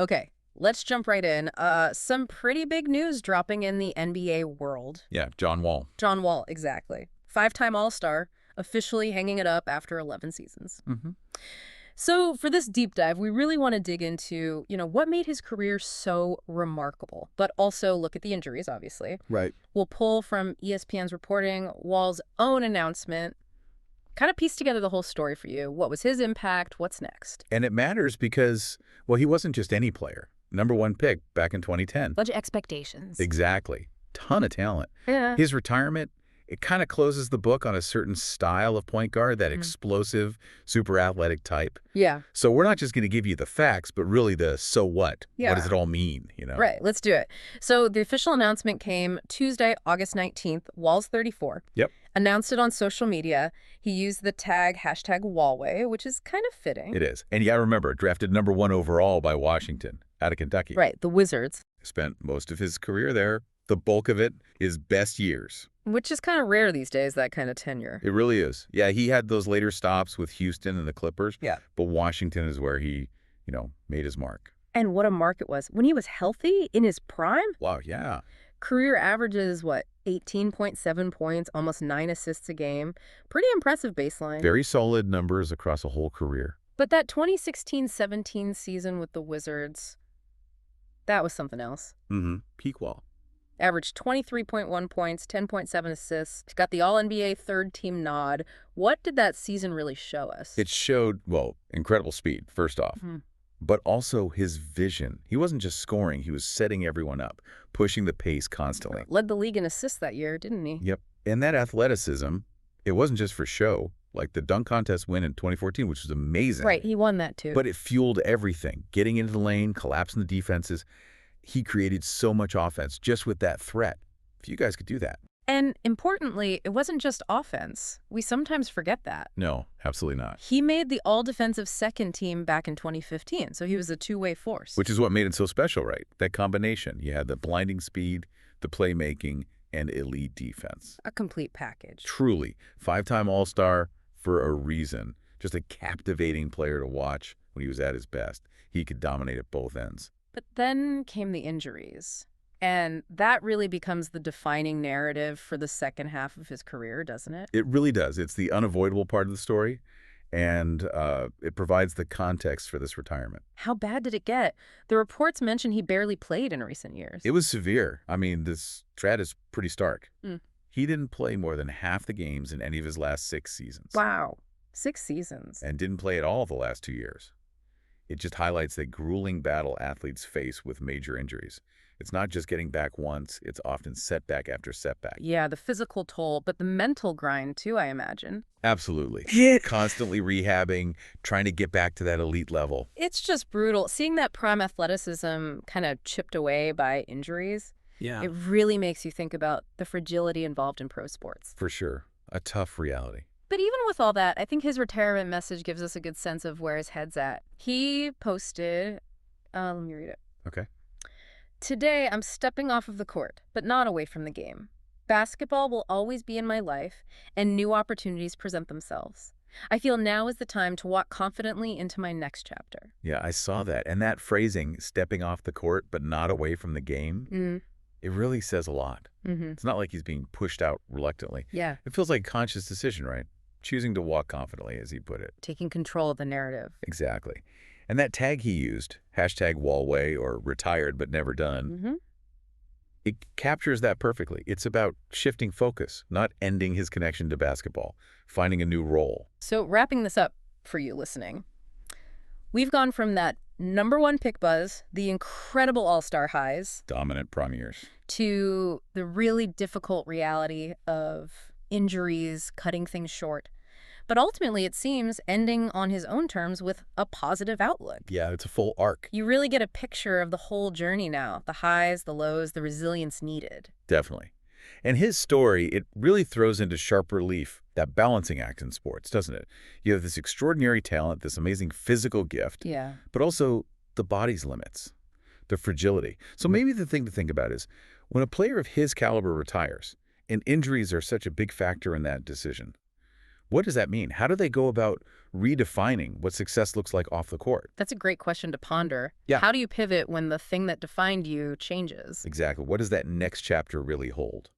Okay, let's jump right in. Some pretty big news dropping in the NBA world. Yeah, John Wall. John Wall, exactly. Five-time All-Star, officially hanging it up after 11 seasons. Hmm. So for this deep dive, we really want to dig into, what made his career so remarkable, but also look at the injuries, obviously. Right. We'll pull from ESPN's reporting, Wall's own announcement, kind of piece together the whole story for you. What was his impact? What's next? And it matters because, well, he wasn't just any player. #1 pick back in 2010. Bunch of expectations. Exactly. Ton of talent. Yeah. His retirement, it kind of closes the book on a certain style of point guard, that explosive, super athletic type. Yeah. So we're not just going to give you the facts, but really the so what. Yeah. What does it all mean, Right, let's do it. So the official announcement came Tuesday, August 19th. Wall's 34. Yep. Announced it on social media. He used the tag #Wallway, which is kind of fitting. It is. And you got to remember, drafted #1 overall by Washington out of Kentucky. Right, the Wizards. Spent most of his career there. The bulk of it, his best years. Which is kind of rare these days, that kind of tenure. It really is. Yeah, he had those later stops with Houston and the Clippers. Yeah. But Washington is where he, made his mark. And what a mark it was. When he was healthy, in his prime, Wow, yeah. career averages, 18.7 points, almost 9 assists a game. Pretty impressive baseline. Very solid numbers across a whole career. But that 2016-17 season with the Wizards, that was something else. Peak Wall. Averaged 23.1 points, 10.7 assists. Got the All-NBA third-team nod. What did that season really show us? It showed, well, incredible speed, first off. But also his vision. He wasn't just scoring, he was setting everyone up, pushing the pace constantly. Led the league in assists that year, didn't he? Yep. And that athleticism, it wasn't just for show. Like the dunk contest win in 2014, which was amazing. Right, he won that too. But it fueled everything. Getting into the lane, collapsing the defenses. He created so much offense just with that threat. If you guys could do that. And importantly, it wasn't just offense. We sometimes forget that. No, absolutely not. He made the all-defensive second team back in 2015, so he was a two-way force. Which is what made it so special, right? That combination. You had the blinding speed, the playmaking, and elite defense. A complete package. Truly. 5-time All-Star for a reason. Just a captivating player to watch when he was at his best. He could dominate at both ends. But then came the injuries. And that really becomes the defining narrative for the second half of his career, doesn't it? It really does. It's the unavoidable part of the story, and it provides the context for this retirement. How bad did it get? The reports mention he barely played in recent years. It was severe. I mean, this strat is pretty stark. He didn't play more than half the games in any of his last 6 seasons. Wow. 6 seasons. And didn't play at all the last 2 years. It just highlights the grueling battle athletes face with major injuries. It's not just getting back once, it's often setback after setback. Yeah, the physical toll, but the mental grind too, I imagine. Absolutely. Constantly rehabbing, trying to get back to that elite level. It's just brutal. Seeing that prime athleticism kind of chipped away by injuries, it really makes you think about the fragility involved in pro sports. For sure. A tough reality. But even with all that, I think his retirement message gives us a good sense of where his head's at. He posted, let me read it. Okay. Today, I'm stepping off of the court, but not away from the game. Basketball will always be in my life, and new opportunities present themselves. I feel now is the time to walk confidently into my next chapter. Yeah, I saw that. And that phrasing, stepping off the court, but not away from the game, it really says a lot. It's not like he's being pushed out reluctantly. Yeah. It feels like a conscious decision, right? Choosing to walk confidently, as he put it. Taking control of the narrative. Exactly. And that tag he used, #Wallway or retired but never done, it captures that perfectly. It's about shifting focus, not ending his connection to basketball, finding a new role. So wrapping this up for you listening, we've gone from that #1 pick buzz, the incredible all-star highs, Dominant prime years. to the really difficult reality of injuries, cutting things short. But ultimately, it seems, ending on his own terms with a positive outlook. Yeah, it's a full arc. You really get a picture of the whole journey now, the highs, the lows, the resilience needed. Definitely. And his story, it really throws into sharp relief that balancing act in sports, doesn't it? You have this extraordinary talent, this amazing physical gift, Yeah. but also the body's limits, the fragility. So maybe the thing to think about is when a player of his caliber retires, and injuries are such a big factor in that decision, What does that mean? How do they go about redefining what success looks like off the court? That's a great question to ponder. Yeah, How do you pivot when the thing that defined you changes? exactly. What does that next chapter really hold?